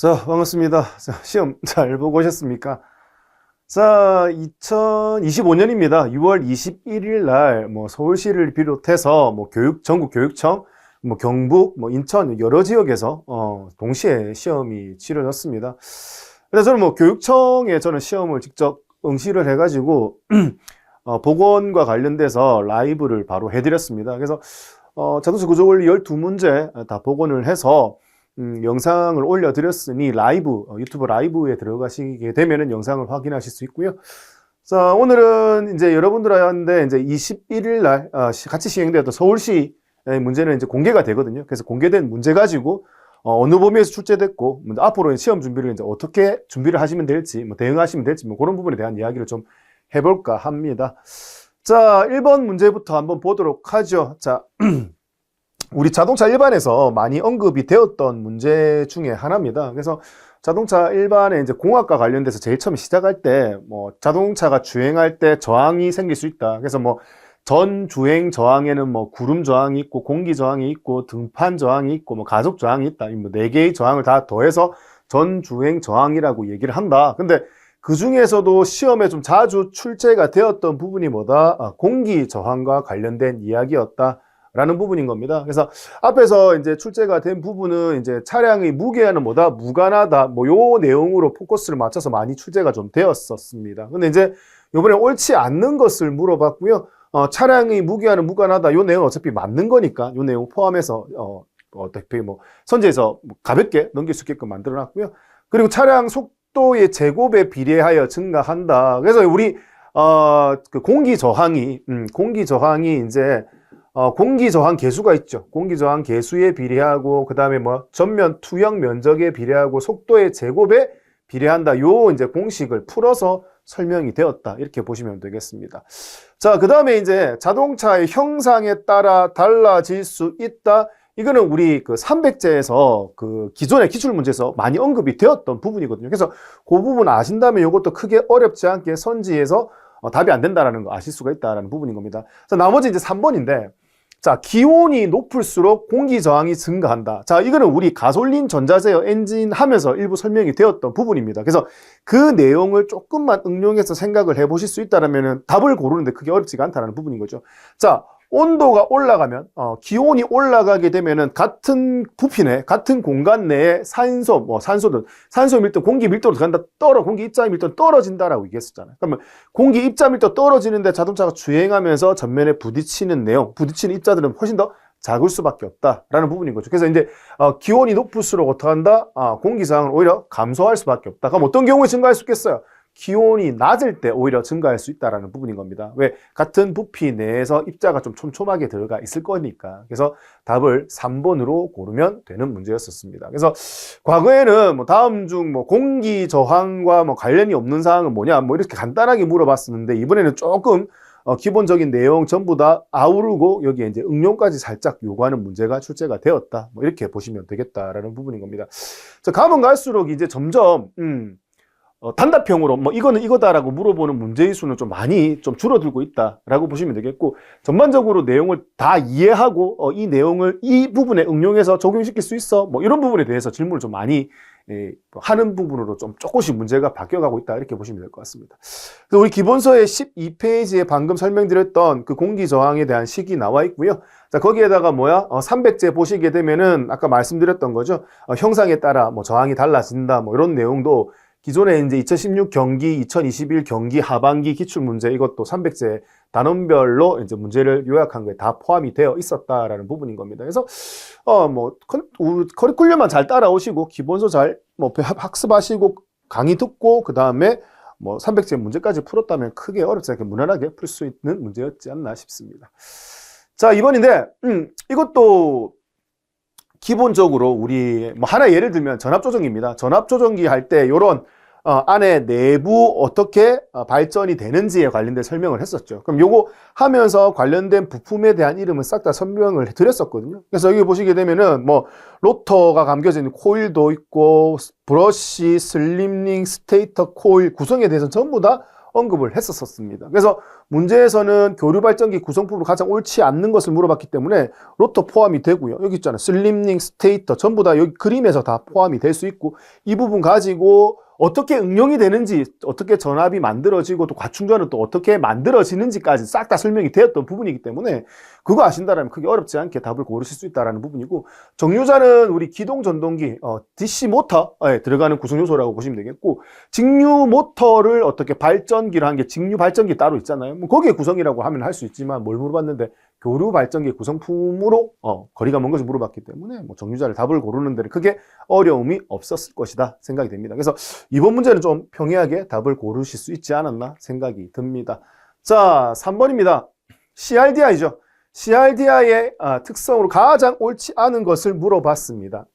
자, 반갑습니다. 자, 시험 잘 보고 오셨습니까? 자, 2025년입니다. 6월 21일 날, 서울시를 비롯해서, 전국 교육청, 경북, 인천, 여러 지역에서, 동시에 시험이 치러졌습니다. 그래서 저는 교육청에 저는 시험을 직접 응시를 해가지고, 보건과 관련돼서 라이브를 바로 해드렸습니다. 그래서, 자동차 구조원리 12문제 다 복원을 해서, 영상을 올려드렸으니 유튜브 라이브에 들어가시게 되면은 영상을 확인하실 수 있고요. 자, 오늘은 이제 여러분들한테 이제 21일 날, 같이 시행되었던 서울시 문제는 이제 공개가 되거든요. 그래서 공개된 문제 가지고, 어느 범위에서 출제됐고, 앞으로 시험 준비를 이제 어떻게 준비를 하시면 될지, 대응하시면 될지, 그런 부분에 대한 이야기를 좀 해볼까 합니다. 자, 1번 문제부터 한번 보도록 하죠. 자, 우리 자동차 일반에서 많이 언급이 되었던 문제 중에 하나입니다. 그래서 자동차 일반에 이제 공학과 관련돼서 제일 처음 시작할 때, 자동차가 주행할 때 저항이 생길 수 있다. 그래서 전 주행 저항에는 구름 저항이 있고, 공기 저항이 있고, 등판 저항이 있고, 가속 저항이 있다. 이 4개의 저항을 다 더해서 전 주행 저항이라고 얘기를 한다. 근데 그 중에서도 시험에 좀 자주 출제가 되었던 부분이 뭐다? 공기 저항과 관련된 이야기였다. 라는 부분인 겁니다. 그래서 앞에서 이제 출제가 된 부분은 이제 차량의 무게와는 뭐다? 무관하다. 요 내용으로 포커스를 맞춰서 많이 출제가 좀 되었었습니다. 근데 이제 요번에 옳지 않는 것을 물어봤고요. 차량의 무게와는 무관하다. 요 내용은 어차피 맞는 거니까 요 내용 포함해서, 어떻게 선제해서 가볍게 넘길 수 있게끔 만들어 놨고요. 그리고 차량 속도의 제곱에 비례하여 증가한다. 그래서 우리, 그 공기 저항이 이제 공기 저항 계수가 있죠. 공기 저항 계수에 비례하고, 그 다음에 전면 투영 면적에 비례하고, 속도의 제곱에 비례한다. 요 이제 공식을 풀어서 설명이 되었다. 이렇게 보시면 되겠습니다. 자, 그 다음에 이제 자동차의 형상에 따라 달라질 수 있다. 이거는 우리 그 300제에서 그 기존의 기출문제에서 많이 언급이 되었던 부분이거든요. 그래서 그 부분 아신다면 이것도 크게 어렵지 않게 선지해서 답이 안 된다라는 거 아실 수가 있다라는 부분인 겁니다. 자, 나머지 이제 3번인데, 자, 기온이 높을수록 공기 저항이 증가한다. 자, 이거는 우리 가솔린 전자제어 엔진 하면서 일부 설명이 되었던 부분입니다. 그래서 그 내용을 조금만 응용해서 생각을 해보실 수 있다면 답을 고르는데 크게 어렵지가 않다는 부분인 거죠. 자, 온도가 올라가면, 기온이 올라가게 되면은 같은 부피 내, 같은 공간 내에 산소 밀도, 공기 밀도로 간다, 공기 입자 밀도는 떨어진다라고 얘기했었잖아요. 그러면 공기 입자 밀도 떨어지는데 자동차가 주행하면서 전면에 부딪히는 입자들은 훨씬 더 작을 수밖에 없다라는 부분인 거죠. 그래서 이제, 기온이 높을수록 어떻게 한다? 공기 저항은 오히려 감소할 수밖에 없다. 그럼 어떤 경우에 증가할 수 있겠어요? 기온이 낮을 때 오히려 증가할 수 있다는 부분인 겁니다. 왜? 같은 부피 내에서 입자가 좀 촘촘하게 들어가 있을 거니까. 그래서 답을 3번으로 고르면 되는 문제였었습니다. 그래서 과거에는 다음 중 공기 저항과 관련이 없는 사항은 뭐냐? 이렇게 간단하게 물어봤었는데 이번에는 조금 기본적인 내용 전부 다 아우르고 여기에 이제 응용까지 살짝 요구하는 문제가 출제가 되었다. 이렇게 보시면 되겠다라는 부분인 겁니다. 자, 가면 갈수록 이제 점점 단답형으로 이거는 이거다라고 물어보는 문제의 수는 좀 많이 좀 줄어들고 있다라고 보시면 되겠고, 전반적으로 내용을 다 이해하고 이 내용을 이 부분에 응용해서 적용시킬 수 있어 이런 부분에 대해서 질문을 좀 많이 하는 부분으로 좀 조금씩 문제가 바뀌어가고 있다, 이렇게 보시면 될 것 같습니다. 그래서 우리 기본서의 12페이지에 방금 설명드렸던 그 공기 저항에 대한 식이 나와 있고요. 자, 거기에다가 300제 보시게 되면은 아까 말씀드렸던 거죠. 형상에 따라 저항이 달라진다, 이런 내용도 기존에 이제 2016 경기, 2021 경기 하반기 기출문제, 이것도 300제 단원별로 이제 문제를 요약한 거에 다 포함이 되어 있었다라는 부분인 겁니다. 그래서, 커리큘럼만 잘 따라오시고, 기본서 잘, 학습하시고, 강의 듣고, 그 다음에 300제 문제까지 풀었다면 크게 어렵지 않게 무난하게 풀 수 있는 문제였지 않나 싶습니다. 자, 2번인데, 이것도, 기본적으로 우리 하나 예를 들면 전압조정기입니다. 전압조정기 할 때 요런 안에 내부 어떻게 발전이 되는지에 관련된 설명을 했었죠. 그럼 요거 하면서 관련된 부품에 대한 이름을 싹 다 설명을 드렸었거든요. 그래서 여기 보시게 되면은 로터가 감겨져 있는 코일도 있고 브러쉬, 슬림링, 스테이터 코일 구성에 대해서는 전부 다 언급을 했었습니다. 그래서 문제에서는 교류 발전기 구성품으로 가장 옳지 않는 것을 물어봤기 때문에 로터 포함이 되고요. 여기 있잖아요. 슬림링, 스테이터 전부 다 여기 그림에서 다 포함이 될 수 있고 이 부분 가지고 어떻게 응용이 되는지, 어떻게 전압이 만들어지고 또 과충전은 또 어떻게 만들어지는지까지 싹 다 설명이 되었던 부분이기 때문에 그거 아신다라면 크게 어렵지 않게 답을 고르실 수 있다는 부분이고, 정류자는 우리 기동 전동기 DC 모터에 들어가는 구성 요소라고 보시면 되겠고, 직류 모터를 어떻게 발전기로 한 게 직류 발전기 따로 있잖아요. 뭐 거기에 구성이라고 하면 할 수 있지만 뭘 물어봤는데 교류 발전기 구성품으로 거리가 먼 것을 물어봤기 때문에 뭐 정류자를 답을 고르는 데는 크게 어려움이 없었을 것이다 생각이 됩니다. 그래서 이번 문제는 좀 평이하게 답을 고르실 수 있지 않았나 생각이 듭니다. 자, 3번입니다. CRDI죠. CRDI의 특성으로 가장 옳지 않은 것을 물어봤습니다.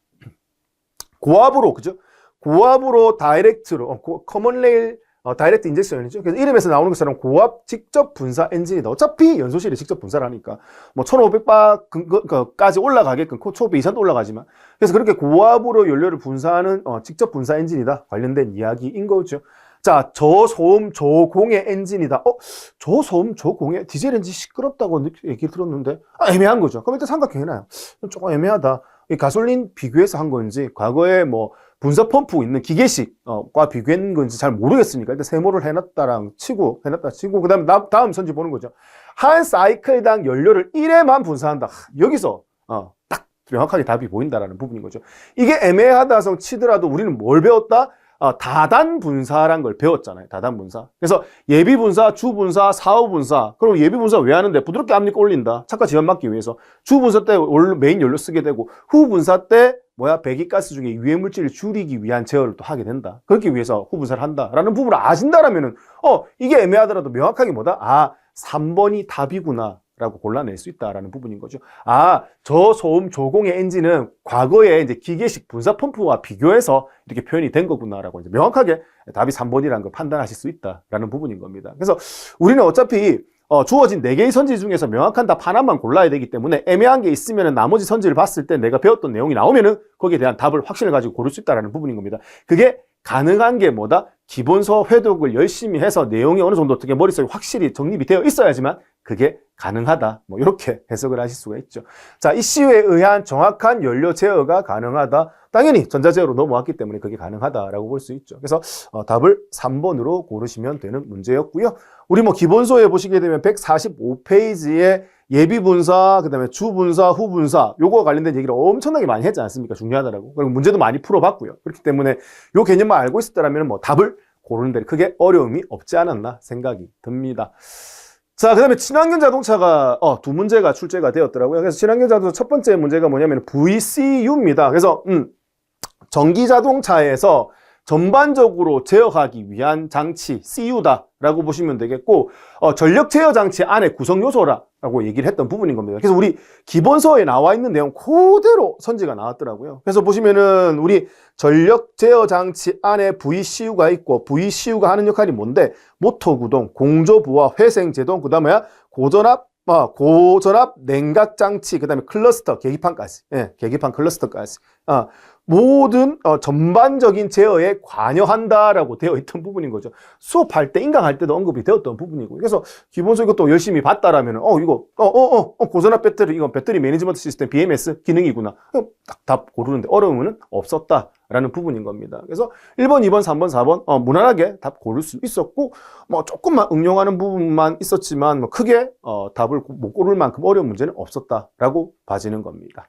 고압으로, 그죠? 고압으로 다이렉트로, 커먼 레일 다이렉트 인젝션이죠. 그래서 이름에서 나오는 것처럼 고압 직접 분사 엔진이다. 어차피 연소실이 직접 분사를 하니까 뭐 1500바까지 올라가게끔 초배 이상도 올라가지만, 그래서 그렇게 고압으로 연료를 분사하는 직접 분사 엔진이다 관련된 이야기인 거죠. 자, 저소음 저공해 엔진이다. 저소음 저공해 디젤 엔진 시끄럽다고 얘기 들었는데 애매한 거죠. 그럼 일단 삼각형이나요. 조금 애매하다. 이 가솔린 비교해서 한 건지, 과거에 뭐 분사 펌프 있는 기계식과 비교한 건지 잘 모르겠으니까 일단 세모를 해놨다 치고, 그 다음 다음 선지 보는 거죠. 한 사이클당 연료를 1회만 분사한다. 여기서 딱 명확하게 답이 보인다라는 부분인 거죠. 이게 애매하다성 치더라도 우리는 뭘 배웠다? 다단 분사란 걸 배웠잖아요. 다단 분사. 그래서 예비 분사, 주 분사, 사후 분사. 그럼 예비 분사 왜 하는데? 부드럽게 압력 올린다. 착화 지연 막기 위해서. 주 분사 때 메인 연료 쓰게 되고, 후 분사 때 배기가스 중에 유해 물질을 줄이기 위한 제어를 또 하게 된다. 그렇기 위해서 후 분사를 한다라는 부분을 아신다라면은 이게 애매하더라도 명확하게 3번이 답이구나 라고 골라낼 수 있다라는 부분인 거죠. 저소음 저공해 엔진은 과거에 이제 기계식 분사 펌프와 비교해서 이렇게 표현이 된 거구나라고 이제 명확하게 답이 3번이라는 걸 판단하실 수 있다라는 부분인 겁니다. 그래서 우리는 어차피 주어진 4개의 선지 중에서 명확한 답 하나만 골라야 되기 때문에 애매한 게 있으면 나머지 선지를 봤을 때 내가 배웠던 내용이 나오면은 거기에 대한 답을 확신을 가지고 고를 수 있다라는 부분인 겁니다. 그게 가능한 게 기본서 회독을 열심히 해서 내용이 어느 정도 어떻게 머릿속에 확실히 정립이 되어 있어야지만 그게 가능하다. 이렇게 해석을 하실 수가 있죠. 자, 이슈에 의한 정확한 연료 제어가 가능하다. 당연히 전자제어로 넘어왔기 때문에 그게 가능하다라고 볼 수 있죠. 그래서 답을 3번으로 고르시면 되는 문제였고요. 우리 기본서에 보시게 되면 145페이지에 예비 분사, 그다음에 주 분사, 후 분사, 요거 관련된 얘기를 엄청나게 많이 했지 않습니까? 중요하다라고. 그리고 문제도 많이 풀어봤고요. 그렇기 때문에 요 개념만 알고 있었다면 답을 고르는 데 크게 어려움이 없지 않았나 생각이 듭니다. 자, 그 다음에 친환경 자동차가 2문제가 출제가 되었더라고요. 그래서 친환경 자동차 첫 번째 문제가 뭐냐면 VCU입니다. 그래서 전기 자동차에서 전반적으로 제어하기 위한 장치 CU다라고 보시면 되겠고, 전력 제어 장치 안에 구성 요소라고 얘기를 했던 부분인 겁니다. 그래서 우리 기본서에 나와 있는 내용 그대로 선지가 나왔더라고요. 그래서 보시면은 우리 전력 제어 장치 안에 VCU가 있고, VCU가 하는 역할이 뭔데? 모터 구동, 공조 부하, 회생 제동, 그다음에 고전압 냉각 장치, 그다음에 클러스터, 계기판까지, 계기판 클러스터까지, 모든 전반적인 제어에 관여한다라고 되어 있던 부분인 거죠. 수업할 때, 인강할 때도 언급이 되었던 부분이고, 그래서 기본서 이것도 열심히 봤다라면, 고전압 배터리, 이건 배터리 매니지먼트 시스템 BMS 기능이구나. 딱 답 고르는데 어려움은 없었다라는 부분인 겁니다. 그래서 1번, 2번, 3번, 4번 무난하게 답 고를 수 있었고, 조금만 응용하는 부분만 있었지만 크게 답을 못 고를 만큼 어려운 문제는 없었다라고 봐지는 겁니다.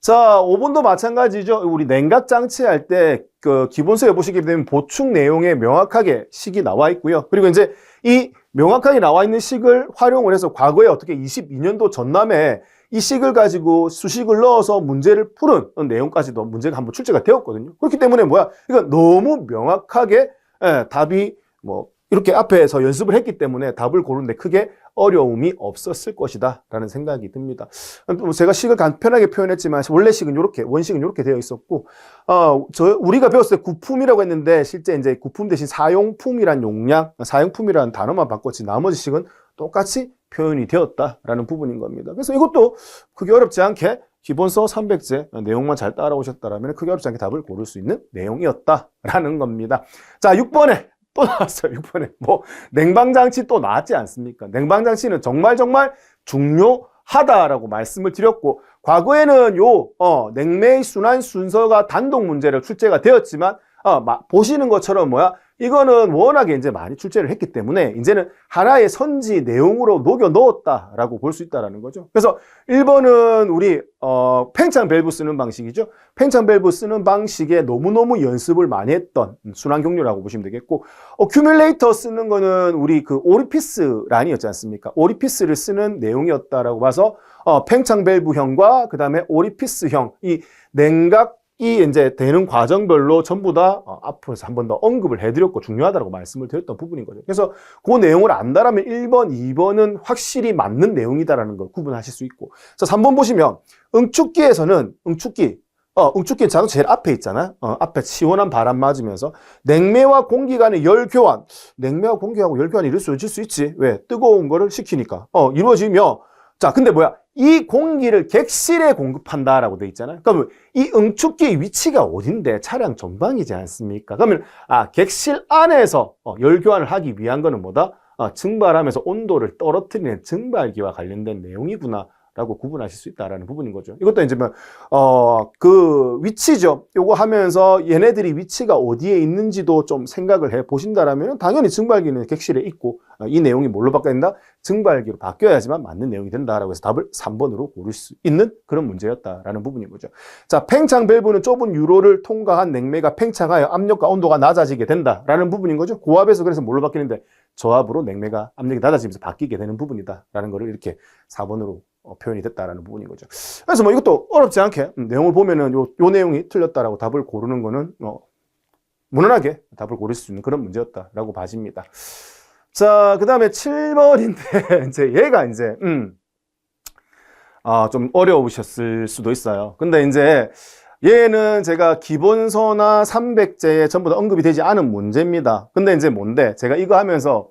자, 5번도 마찬가지죠. 우리 냉각 장치 할 때 기본서에 보시게 되면 보충 내용에 명확하게 식이 나와 있고요. 그리고 이제 이 명확하게 나와 있는 식을 활용을 해서 과거에 어떻게 22년도 전남에 이 식을 가지고 수식을 넣어서 문제를 푸는 내용까지도 문제가 한번 출제가 되었거든요. 그렇기 때문에 이거 너무 명확하게 답이 이렇게 앞에서 연습을 했기 때문에 답을 고르는데 크게 어려움이 없었을 것이다 라는 생각이 듭니다. 제가 식을 간편하게 표현했지만 원래 식은 원식은 이렇게 되어 있었고, 우리가 배웠을 때 구품이라고 했는데 실제 이제 구품 대신 사용품이란 사용품이라는 단어만 바꿨지 나머지 식은 똑같이 표현이 되었다라는 부분인 겁니다. 그래서 이것도 크게 어렵지 않게 기본서 300제 내용만 잘 따라오셨다면 크게 어렵지 않게 답을 고를 수 있는 내용이었다라는 겁니다. 자, 6번에 또 나왔어요. 6번에. 뭐, 냉방장치 또 나왔지 않습니까? 냉방장치는 정말 중요하다라고 말씀을 드렸고, 과거에는 냉매의 순환 순서가 단독 문제로 출제가 되었지만, 보시는 것처럼 이거는 워낙에 이제 많이 출제를 했기 때문에 이제는 하나의 선지 내용으로 녹여 넣었다라고 볼 수 있다라는 거죠. 그래서 1번은 우리 팽창 밸브 쓰는 방식이죠. 팽창 밸브 쓰는 방식에 너무너무 연습을 많이 했던 순환 경로라고 보시면 되겠고, 큐뮬레이터 쓰는 거는 우리 그 오리피스 란이었지 않습니까? 오리피스를 쓰는 내용이었다라고 봐서 팽창 밸브형과 그다음에 오리피스형 이 냉각 이 이제 되는 과정별로 전부 다 앞으로서 한 번 더 언급을 해드렸고 중요하다고 말씀을 드렸던 부분인 거죠. 그래서 그 내용을 안다라면 1번, 2번은 확실히 맞는 내용이다라는 걸 구분하실 수 있고. 자, 3번 보시면 응축기에서는 응축기 자동 제일 앞에 있잖아. 앞에 시원한 바람 맞으면서 냉매와 공기 간의 열 교환. 냉매와 공기하고 열 교환이 이루어질 수 있지. 왜? 뜨거운 거를 식히니까. 이루어지며 자, 근데 이 공기를 객실에 공급한다라고 돼 있잖아요. 그러면 이 응축기의 위치가 어딘데? 차량 전방이지 않습니까? 그러면 객실 안에서 열 교환을 하기 위한 거는 뭐다? 증발하면서 온도를 떨어뜨리는 증발기와 관련된 내용이구나. 라고 구분하실 수 있다라는 부분인 거죠. 이것도 이제 그 위치죠. 요거 하면서 얘네들이 위치가 어디에 있는지도 좀 생각을 해 보신다라면 당연히 증발기는 객실에 있고 이 내용이 뭘로 바뀌어야 된다? 증발기로 바뀌어야지만 맞는 내용이 된다라고 해서 답을 3번으로 고를 수 있는 그런 문제였다라는 부분인 거죠. 자, 팽창 밸브는 좁은 유로를 통과한 냉매가 팽창하여 압력과 온도가 낮아지게 된다라는 부분인 거죠. 고압에서 그래서 뭘로 바뀌는데 저압으로 냉매가 압력이 낮아지면서 바뀌게 되는 부분이다라는 거를 이렇게 4번으로 표현이 됐다라는 부분인 거죠. 그래서 이것도 어렵지 않게 내용을 보면은 요 내용이 틀렸다라고 답을 고르는 거는 무난하게 답을 고를 수 있는 그런 문제였다라고 봐집니다. 자, 그 다음에 7번인데 이제 얘가 이제 좀 어려우셨을 수도 있어요. 근데 이제 얘는 제가 기본서나 300제에 전부 다 언급이 되지 않은 문제입니다. 근데 이제 뭔데? 제가 이거 하면서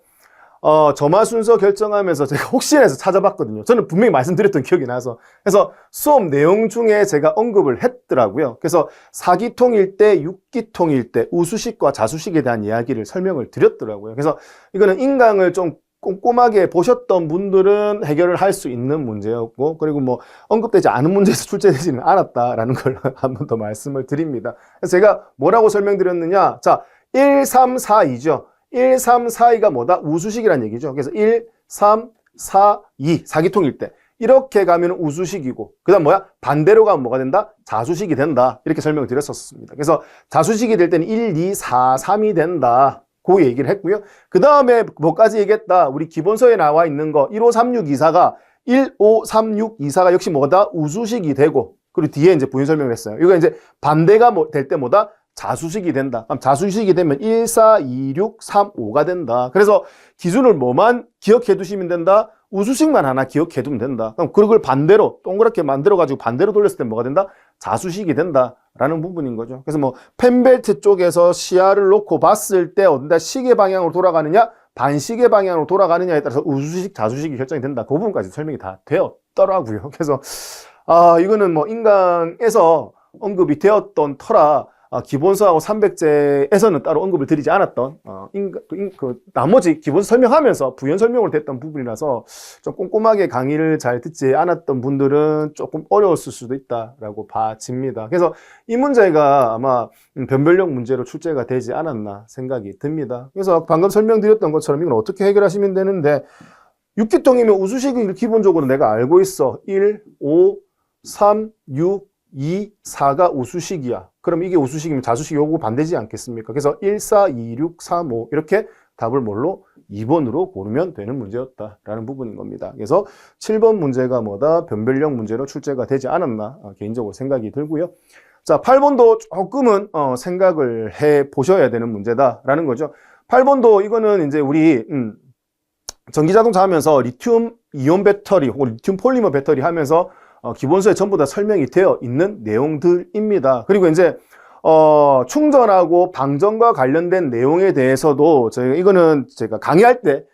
점화 순서 결정하면서 제가 혹시나 해서 찾아봤거든요. 저는 분명히 말씀드렸던 기억이 나서. 그래서 수업 내용 중에 제가 언급을 했더라고요. 그래서 4기통일 때, 6기통일 때 우수식과 자수식에 대한 이야기를 설명을 드렸더라고요. 그래서 이거는 인강을 좀 꼼꼼하게 보셨던 분들은 해결을 할 수 있는 문제였고, 그리고 언급되지 않은 문제에서 출제되지는 않았다라는 걸 한 번 더 말씀을 드립니다. 그래서 제가 뭐라고 설명드렸느냐. 자, 1, 3, 4, 2죠. 1, 3, 4, 2가 뭐다? 우수식이란 얘기죠. 그래서 1, 3, 4, 2, 4기통일 때 이렇게 가면 우수식이고 그 다음 반대로 가면 뭐가 된다? 자수식이 된다. 이렇게 설명을 드렸었습니다. 그래서 자수식이 될 때는 1, 2, 4, 3이 된다. 그 얘기를 했고요. 그 다음에 뭐까지 얘기했다? 우리 기본서에 나와 있는 거 1, 5, 3, 6, 2사가 1, 5, 3, 6, 2사가 역시 뭐다? 우수식이 되고 그리고 뒤에 이제 부연 설명을 했어요. 이거 이제 반대가 될 때 뭐다? 자수식이 된다. 그럼 자수식이 되면 1, 4, 2, 6, 3, 5가 된다. 그래서 기준을 뭐만 기억해 두시면 된다? 우수식만 하나 기억해 두면 된다. 그럼 그걸 반대로 동그랗게 만들어가지고 반대로 돌렸을 때 뭐가 된다? 자수식이 된다라는 부분인 거죠. 그래서 펜벨트 쪽에서 시야를 놓고 봤을 때 어딘가 시계 방향으로 돌아가느냐, 반시계 방향으로 돌아가느냐에 따라서 우수식, 자수식이 결정이 된다. 그 부분까지 설명이 다 되었더라고요. 그래서 이거는 인강에서 언급이 되었던 터라 기본서하고 300제에서는 따로 언급을 드리지 않았던 나머지 기본서 설명하면서 부연 설명을 됐던 부분이라서 좀 꼼꼼하게 강의를 잘 듣지 않았던 분들은 조금 어려웠을 수도 있다라고 봐집니다. 그래서 이 문제가 아마 변별력 문제로 출제가 되지 않았나 생각이 듭니다. 그래서 방금 설명드렸던 것처럼 이건 어떻게 해결하시면 되는데 6기통이면 우수식을 기본적으로 내가 알고 있어. 1, 5, 3, 6, 2, 4가 우수식이야. 그럼 이게 우수식이면 자수식이 요거 반대지 않겠습니까? 그래서 1, 4, 2, 6, 3, 5 이렇게 답을 뭘로? 2번으로 고르면 되는 문제였다라는 부분인 겁니다. 그래서 7번 문제가 뭐다? 변별력 문제로 출제가 되지 않았나 개인적으로 생각이 들고요. 자, 8번도 조금은 생각을 해 보셔야 되는 문제다라는 거죠. 8번도 이거는 이제 우리 전기자동차 하면서 리튬 이온 배터리 혹은 리튬 폴리머 배터리 하면서 기본서에 전부 다 설명이 되어 있는 내용들입니다. 그리고 이제 충전하고 방전과 관련된 내용에 대해서도 이거는 제가 강의할 때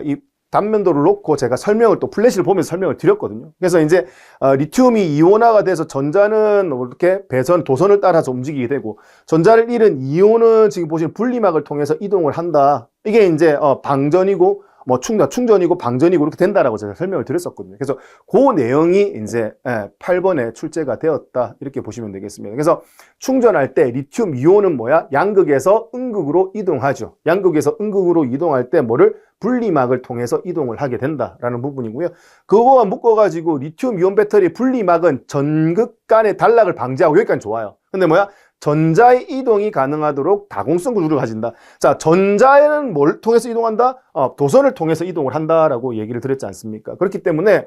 이 단면도를 놓고 제가 설명을 또 플래시를 보면서 설명을 드렸거든요. 그래서 이제 리튬이 이온화가 돼서 전자는 이렇게 도선을 따라서 움직이게 되고 전자를 잃은 이온은 지금 보시는 분리막을 통해서 이동을 한다. 이게 이제 방전이고 뭐 충전이고 방전이고 이렇게 된다라고 제가 설명을 드렸었거든요. 그래서 그 내용이 이제 8번에 출제가 되었다. 이렇게 보시면 되겠습니다. 그래서 충전할 때 리튬 이온은 뭐야? 양극에서 음극으로 이동하죠. 양극에서 음극으로 이동할 때 뭐를? 분리막을 통해서 이동을 하게 된다라는 부분이고요. 그거와 묶어가지고 리튬 이온 배터리 분리막은 전극 간의 단락을 방지하고 여기까지 좋아요. 근데 뭐야? 전자의 이동이 가능하도록 다공성 구조를 가진다. 자, 전자에는 뭘 통해서 이동한다? 도선을 통해서 이동을 한다라고 얘기를 드렸지 않습니까? 그렇기 때문에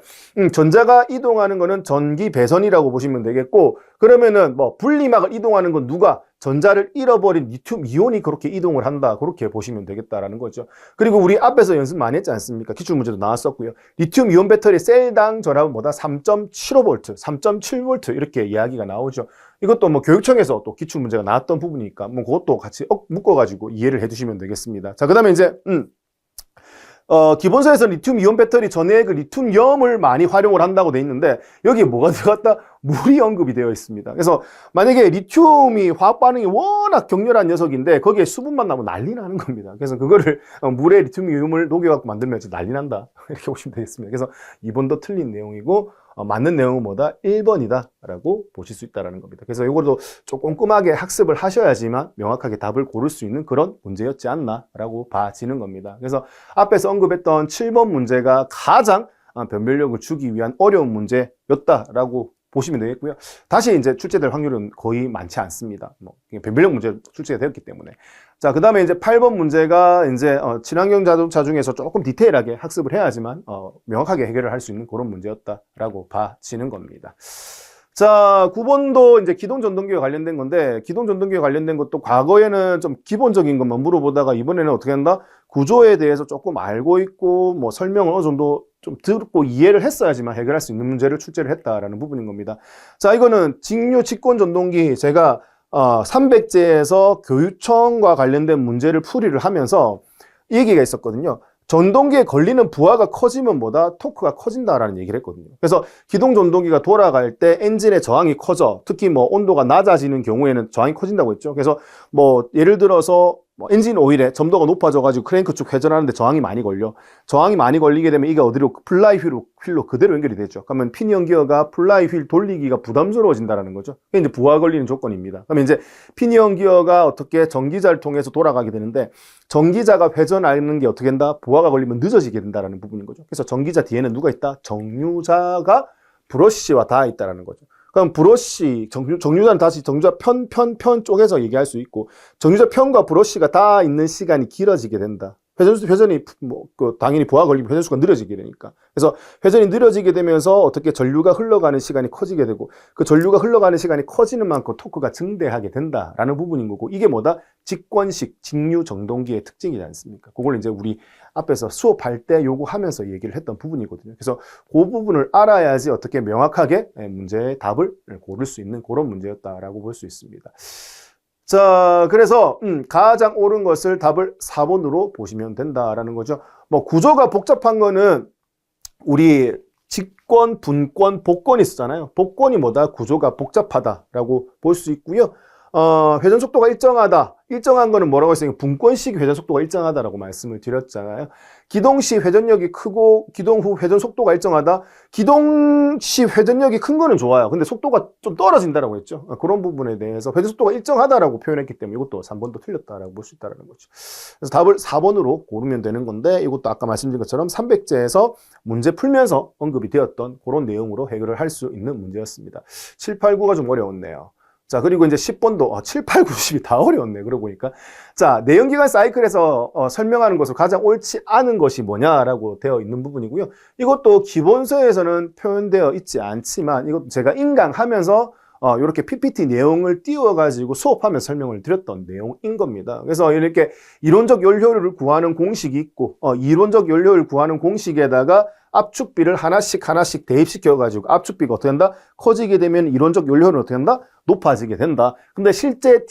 전자가 이동하는 거는 전기 배선이라고 보시면 되겠고, 그러면은 뭐 분리막을 이동하는 건 누가? 전자를 잃어버린 리튬 이온이 그렇게 이동을 한다. 그렇게 보시면 되겠다라는 거죠. 그리고 우리 앞에서 연습 많이 했지 않습니까? 기출문제도 나왔었고요. 리튬 이온 배터리 셀당 전압은 뭐다? 3.75V, 3.7V 이렇게 이야기가 나오죠. 이것도 뭐 교육청에서 또 기출문제가 나왔던 부분이니까 뭐 그것도 같이 묶어가지고 이해를 해두시면 되겠습니다. 자, 그 다음에 이제 기본서에서 리튬 이온 배터리 전에 그 리튬염을 많이 활용을 한다고 돼 있는데 여기에 뭐가 들어갔다? 물이 언급이 되어 있습니다. 그래서 만약에 리튬이 화학 반응이 워낙 격렬한 녀석인데 거기에 수분만 나면 난리 나는 겁니다. 그래서 그거를 물에 리튬이온을 녹여갖고 만들면 난리 난다. 이렇게 보시면 되겠습니다. 그래서 2번도 틀린 내용이고 맞는 내용은 뭐다? 1번이다 라고 보실 수 있다는 겁니다. 그래서 이것도 좀 꼼꼼하게 학습을 하셔야지만 명확하게 답을 고를 수 있는 그런 문제였지 않나 라고 봐지는 겁니다. 그래서 앞에서 언급했던 7번 문제가 가장 변별력을 주기 위한 어려운 문제였다라고 보시면 되겠고요. 다시 이제 출제될 확률은 거의 많지 않습니다. 뭐 변별력 문제로 출제가 되었기 때문에. 자, 그 다음에 이제 8번 문제가 이제 친환경 자동차 중에서 조금 디테일하게 학습을 해야지만 명확하게 해결을 할 수 있는 그런 문제였다라고 봐지는 겁니다. 자, 9번도 이제 기동 전동기와 관련된 건데, 기동 전동기와 관련된 것도 과거에는 좀 기본적인 것만 물어보다가 이번에는 어떻게 한다? 구조에 대해서 조금 알고 있고, 뭐 설명을 어느 정도 좀 듣고 이해를 했어야지만 해결할 수 있는 문제를 출제를 했다라는 부분인 겁니다. 자, 이거는 직류 직권 전동기 제가 300제에서 교육청과 관련된 문제를 풀이를 하면서 이 얘기가 있었거든요. 전동기에 걸리는 부하가 커지면 뭐다? 토크가 커진다라는 얘기를 했거든요. 그래서 기동 전동기가 돌아갈 때 엔진의 저항이 커져. 특히 뭐 온도가 낮아지는 경우에는 저항이 커진다고 했죠. 그래서 뭐 예를 들어서 엔진 오일에 점도가 높아져가지고 크랭크 쭉 회전하는데 저항이 많이 걸려. 저항이 많이 걸리게 되면 이게 어디로? 플라이 휠로 그대로 연결이 되죠. 그러면 피니언 기어가 플라이 휠 돌리기가 부담스러워진다는 거죠. 그게 이제 부하 걸리는 조건입니다. 그러면 이제 피니언 기어가 어떻게 전기자를 통해서 돌아가게 되는데 전기자가 회전하는 게 어떻게 된다? 부하가 걸리면 늦어지게 된다는 부분인 거죠. 그래서 전기자 뒤에는 누가 있다? 정류자가 브러쉬와 닿아 있다는 거죠. 그럼 브러쉬, 정류자는 다시 정류자 편 쪽에서 얘기할 수 있고 정류자 편과 브러쉬가 닿아 있는 시간이 길어지게 된다. 회전이 당연히 부하가 걸리면 회전수가 느려지게 되니까. 그래서 회전이 느려지게 되면서 어떻게 전류가 흘러가는 시간이 커지게 되고 그 전류가 흘러가는 시간이 커지는 만큼 토크가 증대하게 된다라는 부분인 거고 이게 뭐다? 직권식 직류 전동기의 특징이지 않습니까? 그걸 이제 우리 앞에서 수업할 때 요구하면서 얘기를 했던 부분이거든요. 그래서 그 부분을 알아야지 어떻게 명확하게 문제의 답을 고를 수 있는 그런 문제였다라고 볼 수 있습니다. 자, 그래서 가장 옳은 것을 답을 4번으로 보시면 된다라는 거죠. 뭐 구조가 복잡한 거는 우리 직권, 분권, 복권이 있었잖아요. 복권이 뭐다? 구조가 복잡하다라고 볼 수 있고요. 회전 속도가 일정하다. 일정한 거는 뭐라고 했어요? 분권식 회전 속도가 일정하다라고 말씀을 드렸잖아요. 기동 시 회전력이 크고 기동 후 회전 속도가 일정하다. 기동 시 회전력이 큰 거는 좋아요. 근데 속도가 좀 떨어진다라고 했죠. 그런 부분에 대해서 회전 속도가 일정하다라고 표현했기 때문에 이것도 3번도 틀렸다라고 볼 수 있다는 거죠. 그래서 답을 4번으로 고르면 되는 건데 이것도 아까 말씀드린 것처럼 300제에서 문제 풀면서 언급이 되었던 그런 내용으로 해결을 할 수 있는 문제였습니다. 7, 8, 9가 좀 어려웠네요. 자, 그리고 이제 10번도 7, 8, 9, 10이 다 어려웠네. 그러고 보니까. 자, 내연기관 사이클에서 설명하는 것으로 가장 옳지 않은 것이 뭐냐라고 되어 있는 부분이고요. 이것도 기본서에서는 표현되어 있지 않지만 이것도 제가 인강하면서 이렇게 PPT 내용을 띄워가지고 수업하면서 설명을 드렸던 내용인 겁니다. 그래서 이렇게 이론적 연료율을 구하는 공식이 있고 이론적 연료율을 구하는 공식에다가 압축비를 하나씩 대입시켜가지고 압축비가 어떻게 한다? 커지게 되면 이론적 연료율은 어떻게 한다? 높아지게 된다. 근데 실제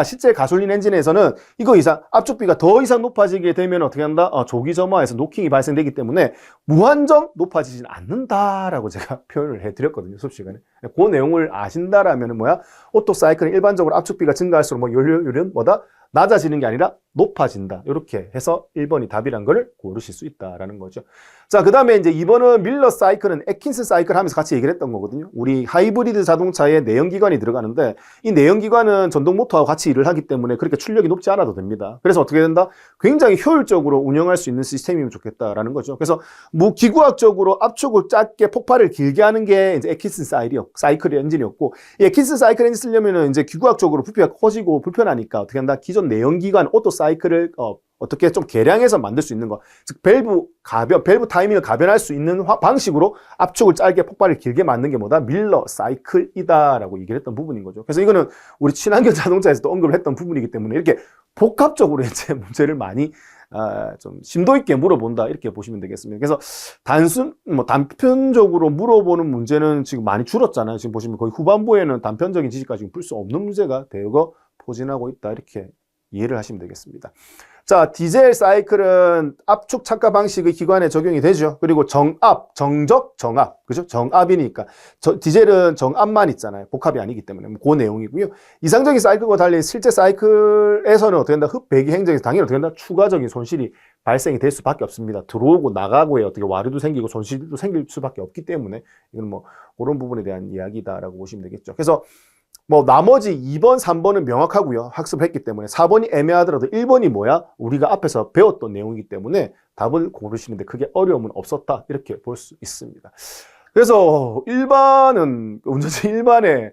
실제 가솔린 엔진에서는 이거 이상 압축비가 더 이상 높아지게 되면 어떻게 한다? 조기 점화에서 노킹이 발생되기 때문에 무한정 높아지진 않는다라고 제가 표현을 해드렸거든요, 수업 시간에. 그 내용을 아신다라면 뭐야? 오토 사이클은 일반적으로 압축비가 증가할수록 뭐 연료율은 뭐다? 낮아지는 게 아니라 높아진다. 이렇게 해서 1번이 답이란 걸 고르실 수 있다라는 거죠. 자, 그 다음에 이제 2번은 밀러 사이클은 애킨슨 사이클 하면서 같이 얘기를 했던 거거든요. 우리 하이브리드 자동차에 내연기관이 들어가는데 이 내연기관은 전동 모터와 같이 일을 하기 때문에 그렇게 출력이 높지 않아도 됩니다. 그래서 어떻게 된다? 굉장히 효율적으로 운영할 수 있는 시스템이면 좋겠다라는 거죠. 그래서 뭐 기구학적으로 압축을 짧게 폭발을 길게 하는 게 이제 애킨슨 사이클 엔진이었고, 이 애킨슨 사이클 엔진 쓰려면은 이제 기구학적으로 부피가 커지고 불편하니까 어떻게 한다? 기존 내연기관 오토 사이클을 어떻게 좀 개량해서 만들 수 있는 거, 즉 밸브 타이밍을 가변할 수 있는 방식으로 압축을 짧게 폭발을 길게 만든 게 뭐다? 밀러 사이클이다라고 얘기를 했던 부분인 거죠. 그래서 이거는 우리 친환경 자동차에서도 언급을 했던 부분이기 때문에 이렇게 복합적으로 이제 문제를 많이 좀 심도 있게 물어본다, 이렇게 보시면 되겠습니다. 그래서 단편적으로 물어보는 문제는 지금 많이 줄었잖아요. 지금 보시면 거의 후반부에는 단편적인 지식까지 지금 풀 수 없는 문제가 되어 포진하고 있다, 이렇게 이해를 하시면 되겠습니다. 자, 디젤 사이클은 압축 착화 방식의 기관에 적용이 되죠. 그리고 정적, 정압. 그죠? 정압이니까. 디젤은 정압만 있잖아요. 복합이 아니기 때문에. 그 내용이고요. 이상적인 사이클과 달리 실제 사이클에서는 어떻게 된다? 흡배기 행정에서 당연히 어떻게 된다? 추가적인 손실이 발생이 될 수밖에 없습니다. 들어오고 나가고에 어떻게 와류도 생기고 손실도 생길 수밖에 없기 때문에 이건 뭐 그런 부분에 대한 이야기다라고 보시면 되겠죠. 그래서 뭐 나머지 2번, 3번은 명확하고요. 학습했기 때문에 4번이 애매하더라도 1번이 뭐야? 우리가 앞에서 배웠던 내용이기 때문에 답을 고르시는데 크게 어려움은 없었다, 이렇게 볼 수 있습니다. 그래서 일반은 운전자 일반에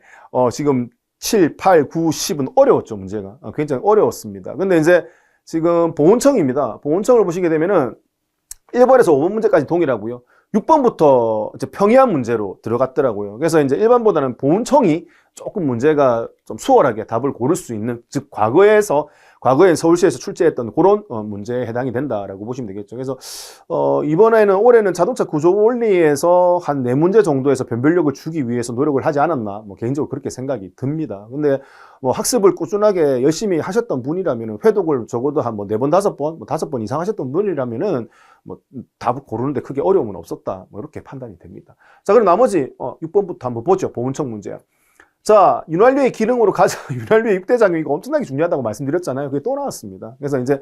지금 7, 8, 9, 10은 어려웠죠, 문제가. 굉장히 어려웠습니다. 근데 이제 지금 보훈청입니다. 보훈청을 보시게 되면은 1번에서 5번 문제까지 동일하고요. 6번부터 이제 평이한 문제로 들어갔더라고요. 그래서 이제 일반보다는 보훈청이 조금 문제가 좀 수월하게 답을 고를 수 있는, 즉 과거에 서울시에서 출제했던 그런 문제에 해당이 된다라고 보시면 되겠죠. 그래서 이번에는 올해는 자동차 구조 원리에서 한 4문제 정도에서 변별력을 주기 위해서 노력을 하지 않았나, 뭐 개인적으로 그렇게 생각이 듭니다. 근데 뭐 학습을 꾸준하게 열심히 하셨던 분이라면은, 회독을 적어도 한 뭐 4번, 5번, 뭐 5번 이상 하셨던 분이라면은 뭐 답을 고르는데 크게 어려움은 없었다, 뭐 이렇게 판단이 됩니다. 자, 그럼 나머지 6번부터 한번 보죠. 보훈청 문제야. 자, 윤활유의 기능으로 윤활유의 6대작용이 엄청나게 중요하다고 말씀드렸잖아요. 그게 또 나왔습니다. 그래서 이제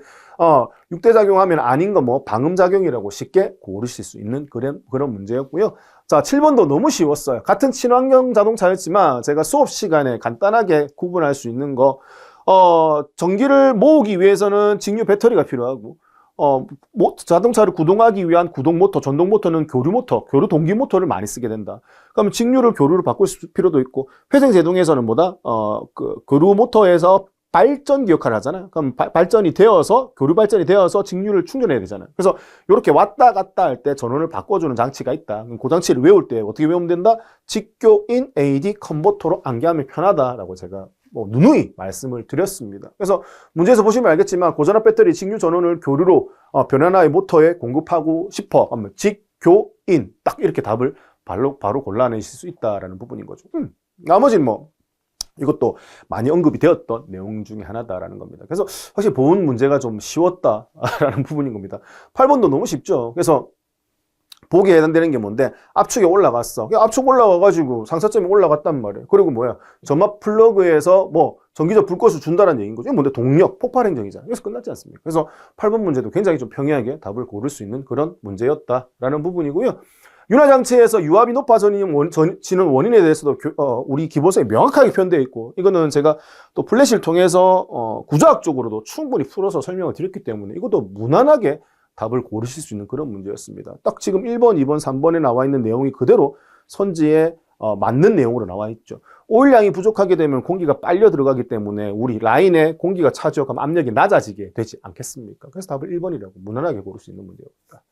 6대작용하면 아닌 거 뭐 방음작용이라고 쉽게 고르실 수 있는 그런 문제였고요. 자, 7번도 너무 쉬웠어요. 같은 친환경 자동차였지만 제가 수업 시간에 간단하게 구분할 수 있는 거, 전기를 모으기 위해서는 직류 배터리가 필요하고, 자동차를 구동하기 위한 구동 모터, 전동 모터는 교류 모터, 교류 동기 모터를 많이 쓰게 된다. 그러면 직류를 교류로 바꿀 필요도 있고, 회생 제동에서는 뭐다? 교류 모터에서 발전기 역할을 하잖아요. 그럼 발전이 되어서, 교류 발전이 되어서 직류를 충전해야 되잖아요. 그래서 이렇게 왔다 갔다 할 때 전원을 바꿔주는 장치가 있다. 그 장치를 외울 때 어떻게 외우면 된다? 직교인 AD 컨버터로 암기하면 편하다라고 제가 누누이 말씀을 드렸습니다. 그래서 문제에서 보시면 알겠지만 고전압 배터리 직류 전원을 교류로 변환하의 모터에 공급하고 싶어 하면 직교인, 딱 이렇게 답을 바로 골라내실 수 있다라는 부분인 거죠. 나머지는 뭐 이것도 많이 언급이 되었던 내용 중에 하나다라는 겁니다. 그래서 확실히 보훈 문제가 좀 쉬웠다라는 부분인 겁니다. 8번도 너무 쉽죠. 그래서 보기에 해당되는 게 뭔데? 압축이 올라갔어. 압축 올라가가지고 상사점이 올라갔단 말이에요. 그리고 뭐야? 점압 플러그에서 뭐 전기적 불꽃을 준다는 얘기인 거죠. 이게 뭔데? 동력, 폭발 행정이잖아요. 그래서 끝났지 않습니까? 그래서 8번 문제도 굉장히 좀 평이하게 답을 고를 수 있는 그런 문제였다라는 부분이고요. 윤활장치에서 유압이 높아지는 원인에 대해서도 우리 기본서에 명확하게 표현되어 있고, 이거는 제가 또 플래시를 통해서 구조학적으로도 충분히 풀어서 설명을 드렸기 때문에 이것도 무난하게 답을 고르실 수 있는 그런 문제였습니다. 딱 지금 1번, 2번, 3번에 나와 있는 내용이 그대로 선지에 맞는 내용으로 나와 있죠. 오일량이 부족하게 되면 공기가 빨려 들어가기 때문에 우리 라인에 공기가 차죠. 그럼 압력이 낮아지게 되지 않겠습니까? 그래서 답을 1번이라고 무난하게 고를 수 있는 문제였다.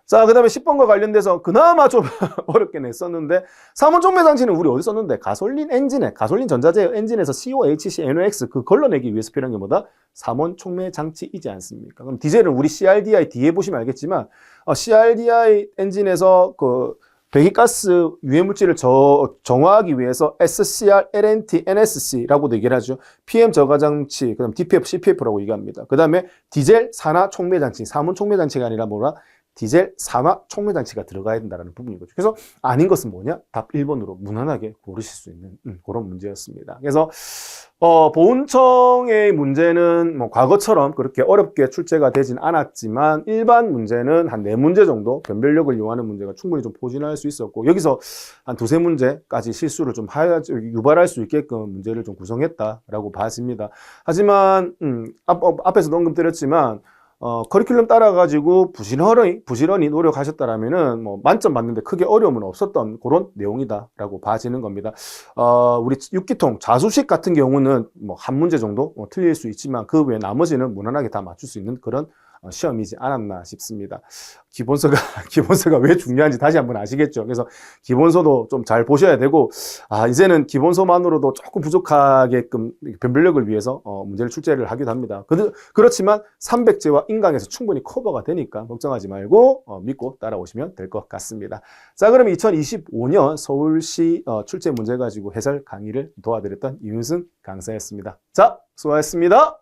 자, 그 다음에 10번과 관련돼서 그나마 좀 어렵게 냈었는데, 삼원 촉매 장치는 우리 어디 썼는데? 가솔린 엔진에, 가솔린 전자제어 엔진에서 COHC, NOx 그 걸러내기 위해서 필요한 게 뭐다? 삼원 촉매 장치이지 않습니까? 그럼 디젤은 우리 CRDI 뒤에 보시면 알겠지만, CRDI 엔진에서 배기가스 유해물질을 정화하기 위해서 SCR, LNT, NSC라고도 얘기를 하죠. PM 저가장치, 그다음 DPF, CPF라고 얘기합니다. 그 다음에 디젤 산화 촉매장치, 사문 촉매장치가 아니라 뭐라? 디젤 산화 촉매장치가 들어가야 된다는 부분인 거죠. 그래서 아닌 것은 뭐냐? 답 1번으로 무난하게 고르실 수 있는 그런 문제였습니다. 그래서 보훈청의 문제는 뭐 과거처럼 그렇게 어렵게 출제가 되진 않았지만 일반 문제는 한 4문제 정도 변별력을 이용하는 문제가 충분히 좀 포진할 수 있었고 여기서 한 2-3문제까지 실수를 좀 유발할 수 있게끔 문제를 좀 구성했다라고 봤습니다. 하지만 앞에서도 언급드렸지만 커리큘럼 따라가지고 부지런히 노력하셨다라면은 뭐 만점 받는데 크게 어려움은 없었던 그런 내용이다라고 봐지는 겁니다. 우리 6기통 자수식 같은 경우는 뭐 한 문제 정도 틀릴 수 있지만 그 외에 나머지는 무난하게 다 맞출 수 있는 그런 시험이지 않았나 싶습니다. 기본서가 왜 중요한지 다시 한번 아시겠죠? 그래서 기본서도 좀 잘 보셔야 되고, 이제는 기본서만으로도 조금 부족하게끔 변별력을 위해서 문제를 출제를 하기도 합니다. 그렇지만 300제와 인강에서 충분히 커버가 되니까 걱정하지 말고 믿고 따라오시면 될 것 같습니다. 자, 그러면 2025년 서울시 출제 문제 가지고 해설 강의를 도와드렸던 이윤승 강사였습니다. 자, 수고하셨습니다.